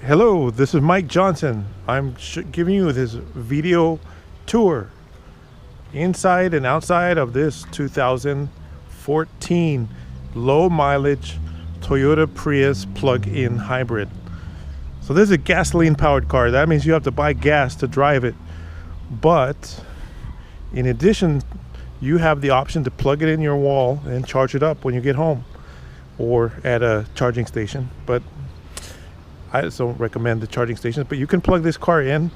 Hello, this is Mike Johnson. I'm giving you this video tour inside and outside of this 2014 low mileage Toyota Prius plug-in hybrid. So this is a gasoline powered car. That means you have to buy gas to drive it. But in addition, you have the option to plug it in your wall and charge it up when you get home or at a charging station. But I just don't recommend the charging stations, but you can plug this car in,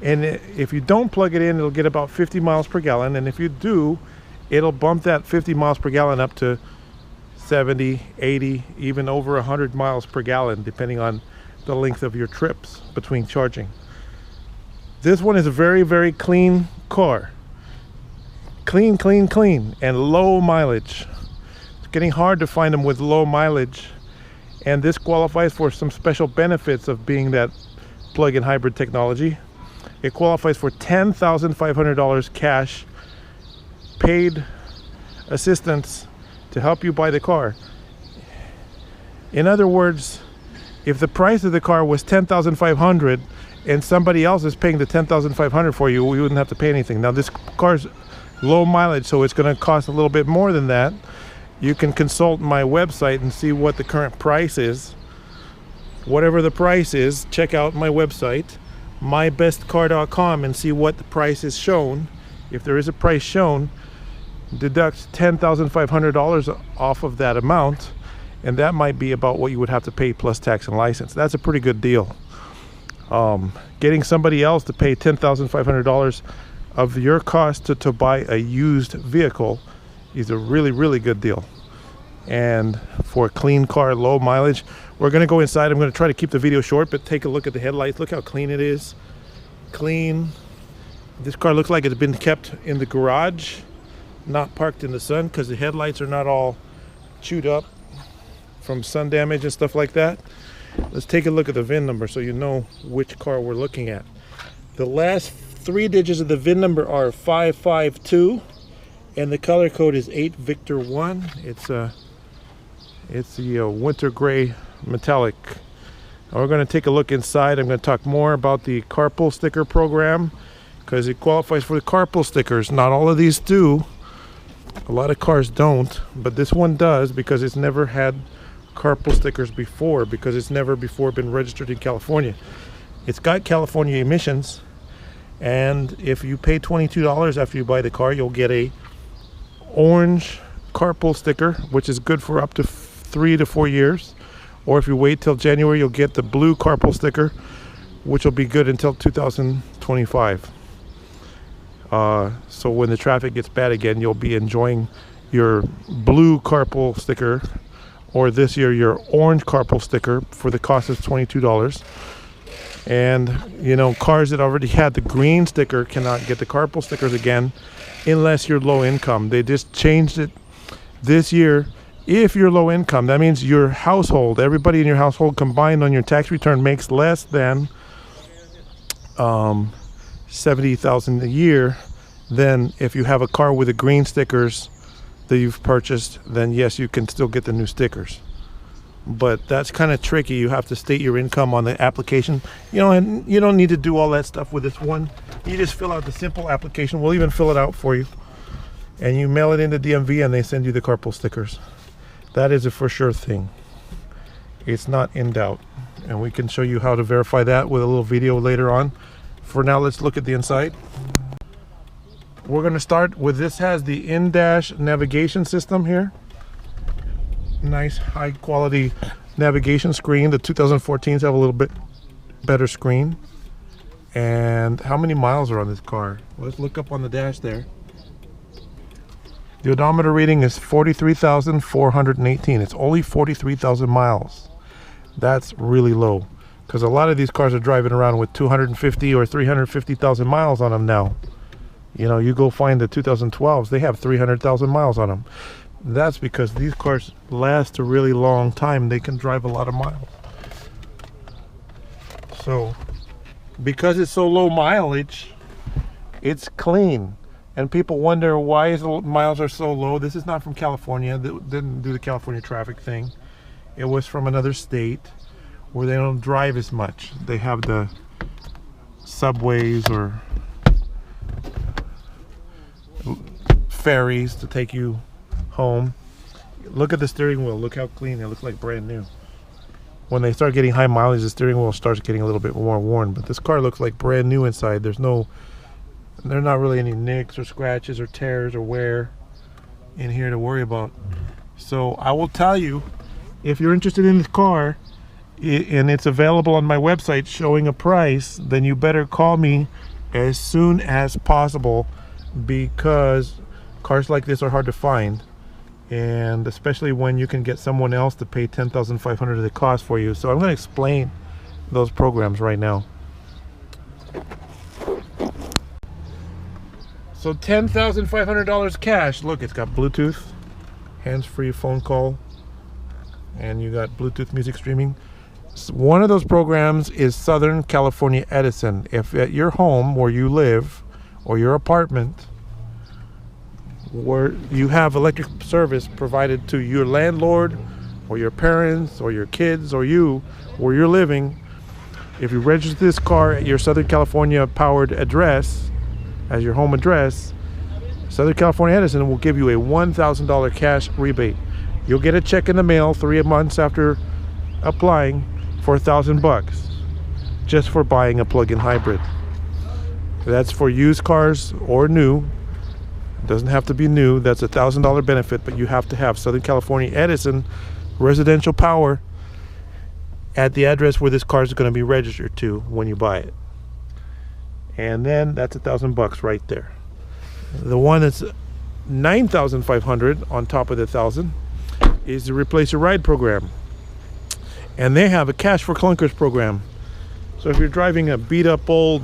and if you don't plug it in, it'll get about 50 miles per gallon, and if you do, it'll bump that 50 miles per gallon up to 70, 80, even over 100 miles per gallon, depending on the length of your trips between charging. This one is a very, very clean car. Clean, and low mileage. It's getting hard to find them with low mileage. And this qualifies for some special benefits of being that plug-in hybrid technology. It qualifies for $10,500 cash paid assistance to help you buy the car. In other words, if the price of the car was $10,500 and somebody else is paying the $10,500 for you, we wouldn't have to pay anything. Now this car's low mileage, so it's going to cost a little bit more than that. You can consult my website and see what the current price is. Whatever the price is, check out my website, mybestcar.com, and see what the price is shown. If there is a price shown, deduct $10,500 off of that amount, and that might be about what you would have to pay plus tax and license. That's a pretty good deal. Getting somebody else to pay $10,500 of your cost to buy a used vehicle is a really, really good deal. And for a clean car, low mileage, we're going to go inside. I'm going to try to keep the video short, but take a look at the headlights. Look how clean it is. Clean. This car looks like it's been kept in the garage, not parked in the sun, because the headlights are not all chewed up from sun damage and stuff like that. Let's take a look at the VIN number so you know which car we're looking at. The last 3 digits of the VIN number are 552. And the color code is 8 Victor 1. It's the winter gray metallic. Now we're going to take a look inside. I'm going to talk more about the carpool sticker program because it qualifies for the carpool stickers. Not all of these do. A lot of cars don't, but this one does because it's never had carpool stickers before, because it's never before been registered in California. It's got California emissions, and if you pay $22 after you buy the car, you'll get a orange carpool sticker, which is good for up to 3 to 4 years. Or if you wait till January, you'll get the blue carpool sticker, which will be good until 2025. So when the traffic gets bad again, you'll be enjoying your blue carpool sticker, or this year your orange carpool sticker for the cost of $22. And you know, cars that already had the green sticker cannot get the carpool stickers again unless you're low income. They just changed it this year. If you're low income, that means your household, everybody in your household combined on your tax return makes less than $70,000 a year. Then if you have a car with the green stickers that you've purchased, then yes, you can still get the new stickers. But that's kind of tricky. You have to state your income on the application. You know, and you don't need to do all that stuff with this one. You just fill out the simple application. We'll even fill it out for you. And you mail it into DMV and they send you the carpool stickers. That is a for sure thing. It's not in doubt. And we can show you how to verify that with a little video later on. For now, let's look at the inside. We're going to start with, this has the in-dash navigation system here. Nice high quality navigation screen. The 2014s have a little bit better screen. And how many miles are on this car? Let's look up on the dash there. The odometer reading is 43,418. It's only 43,000 miles. That's really low, because a lot of these cars are driving around with 250 or 350,000 miles on them now. You know, you go find the 2012s, they have 300,000 miles on them. That's because these cars last a really long time. They can drive a lot of miles. So, because it's so low mileage, it's clean. And people wonder why the miles are so low. This is not from California. They didn't do the California traffic thing. It was from another state. where they don't drive as much. They have the subways or ferries to take you home. Look at the steering wheel. Look how clean it looks, like brand new. When they start getting high mileage, the steering wheel starts getting a little bit more worn, but this car looks like brand new inside. There are not really any nicks or scratches or tears or wear in here to worry about. So I will tell you, if you're interested in this car and it's available on my website showing a price, then you better call me as soon as possible, because cars like this are hard to find, and especially when you can get someone else to pay $10,500 of the cost for you. So I'm going to explain those programs right now. So $10,500 cash. Look, it's got Bluetooth, hands-free phone call, and you got Bluetooth music streaming. One of those programs is Southern California Edison. If at your home where you live or your apartment where you have electric service provided to your landlord or your parents or your kids or you where you're living, if you register this car at your Southern California powered address as your home address, Southern California Edison will give you a $1,000 cash rebate. You'll get a check in the mail 3 months after applying for $1,000 just for buying a plug-in hybrid. That's for used cars or new. It doesn't have to be new. That's a $1,000 benefit, but you have to have Southern California Edison residential power at the address where this car is going to be registered to when you buy it. And then that's $1,000 right there. The one that's $9,500 on top of the $1,000 is the Replace Your Ride program, and they have a Cash for Clunkers program. So if you're driving a beat up old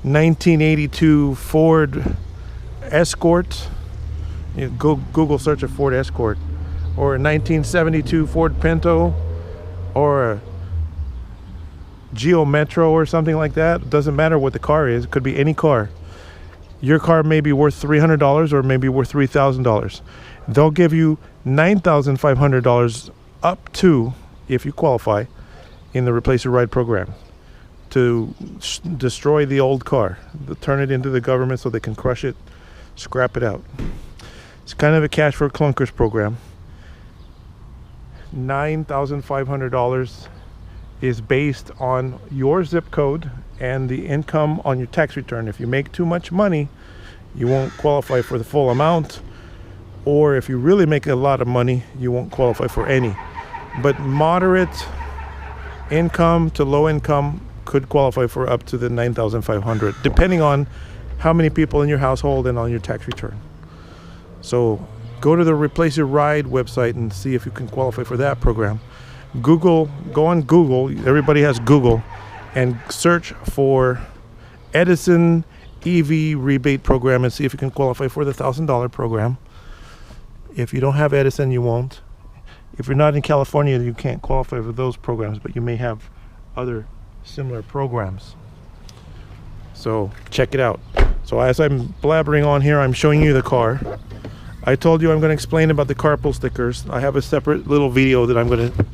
1982 Ford Escort, you go Google search a Ford Escort, or a 1972 Ford Pinto, or a Geo Metro or something like that. It doesn't matter what the car is. It could be any car. Your car may be worth $300 or maybe worth $3,000. They'll give you $9,500 up to, if you qualify, in the Replace Your Ride program, to destroy the old car, to turn it into the government so they can crush it, scrap it out. It's kind of a Cash for Clunkers program. $9,500 is based on your zip code and the income on your tax return. If you make too much money, you won't qualify for the full amount, or if you really make a lot of money, you won't qualify for any. But moderate income to low income could qualify for up to the $9,500, depending on how many people in your household and on your tax return. So go to the Replace Your Ride website and see if you can qualify for that program. Go on Google, everybody has Google, and search for Edison EV rebate program and see if you can qualify for the $1,000 program. If you don't have Edison, you won't. If you're not in California, you can't qualify for those programs, but you may have other similar programs. So check it out. So as I'm blabbering on here, I'm showing you the car. I told you I'm going to explain about the carpool stickers. I have a separate little video that I'm going to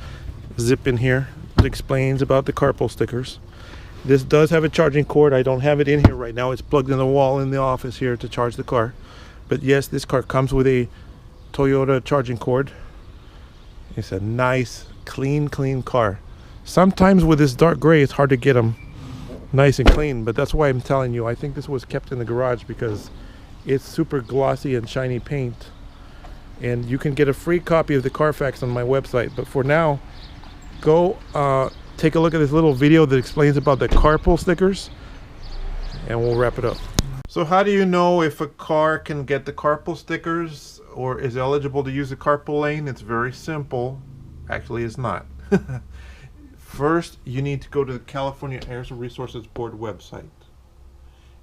zip in here that explains about the carpool stickers. This does have a charging cord. I don't have it in here right now. It's plugged in the wall in the office here to charge the car. But yes, this car comes with a Toyota charging cord. It's a nice, clean car. Sometimes with this dark gray, it's hard to get them nice and clean, but that's why I'm telling you, I think this was kept in the garage because it's super glossy and shiny paint. And you can get a free copy of the Carfax on my website. But for now, go take a look at this little video that explains about the carpool stickers, and we'll wrap it up. So how do you know if a car can get the carpool stickers or is eligible to use the carpool lane? It's very simple. Actually, it's not. First, you need to go to the California Air Resources Board website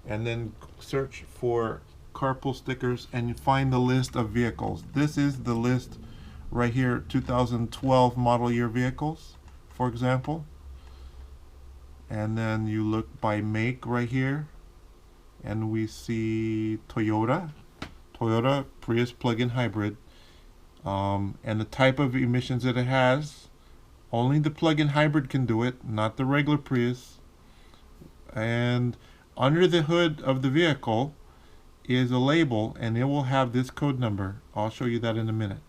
and then search for carpool stickers and you find the list of vehicles. This is the list right here, 2012 model year vehicles, for example. And then you look by make right here, and we see Toyota Prius Plug-in Hybrid, and the type of emissions that it has Only the plug-in hybrid can do it, not the regular Prius. And under the hood of the vehicle is a label, and it will have this code number. I'll show you that in a minute.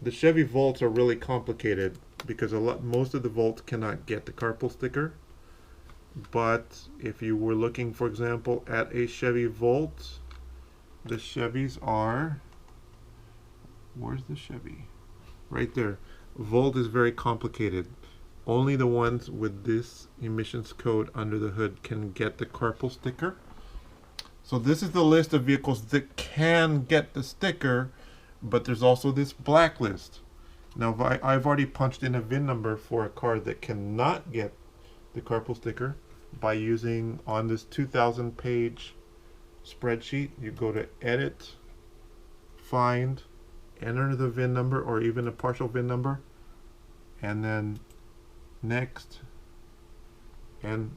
The Chevy Volts are really complicated because most of the Volts cannot get the carpool sticker. But if you were looking, for example, at a Chevy Volt, the Chevys are, where's the Chevy? Right there. Volt is very complicated. Only the ones with this emissions code under the hood can get the carpool sticker. So this is the list of vehicles that can get the sticker, but there's also this blacklist. Now I've already punched in a VIN number for a car that cannot get the carpool sticker by using, on this 2,000 page spreadsheet, you go to edit, find, enter the VIN number or even a partial VIN number, and then next, and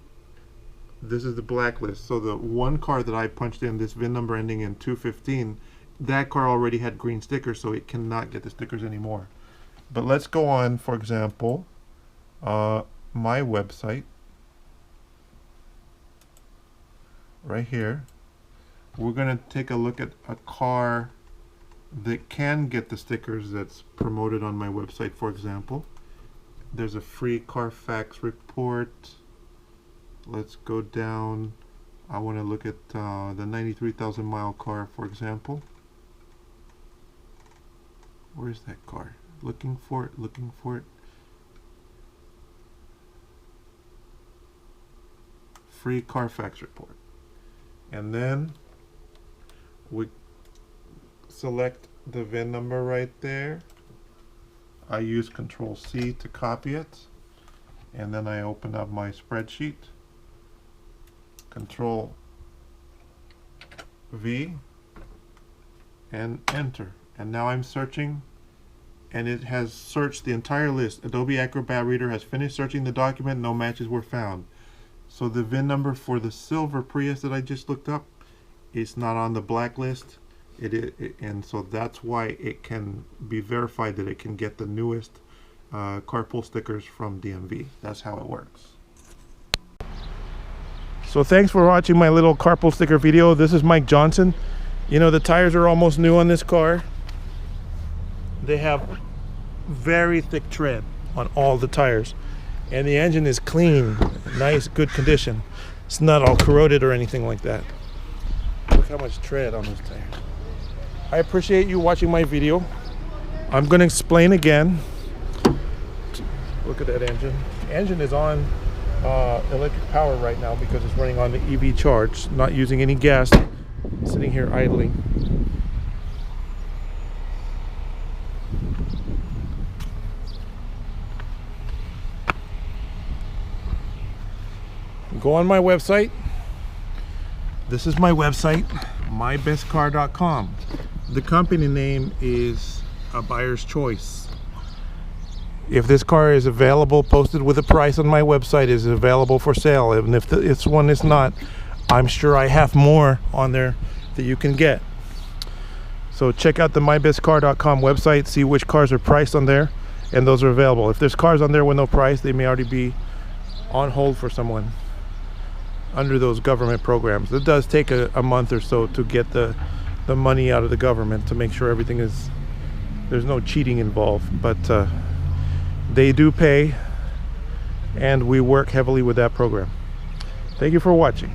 this is the blacklist. So the one car that I punched in this VIN number ending in 215, that car already had green stickers, so it cannot get the stickers anymore. But let's go on, for example, my website right here. We're going to take a look at a car that can get the stickers that's promoted on my website. For example, there's a free Carfax report. Let's go down. I want to look at the 93,000 mile car, for example. Where's that car? Looking for it, looking for it. Free Carfax report. And then we select the VIN number right there. I use Control-C to copy it. And then I open up my spreadsheet. Control-V and enter. And now I'm searching, and it has searched the entire list. Adobe Acrobat Reader has finished searching the document. No matches were found. So the VIN number for the silver Prius that I just looked up is not on the blacklist. And so that's why it can be verified that it can get the newest carpool stickers from DMV. That's how it works. So thanks for watching my little carpool sticker video. This is Mike Johnson. You know, the tires are almost new on this car. They have very thick tread on all the tires. And the engine is clean, nice, good condition. It's not all corroded or anything like that. Look how much tread on those tires. I appreciate you watching my video. I'm going to explain again. Look at that engine. The engine is on electric power right now because it's running on the EV charge, not using any gas, sitting here idling. Go on my website. This is my website, mybestcar.com. The company name is A Buyer's Choice. If this car is available, posted with a price on my website, is available for sale. And if this one is not, I'm sure I have more on there that you can get. So check out the mybestcar.com website, see which cars are priced on there, and those are available. If there's cars on there with no price, they may already be on hold for someone under those government programs. It does take a month or so to get the money out of the government to make sure everything is, there's no cheating involved, but they do pay, and we work heavily with that program. Thank you for watching.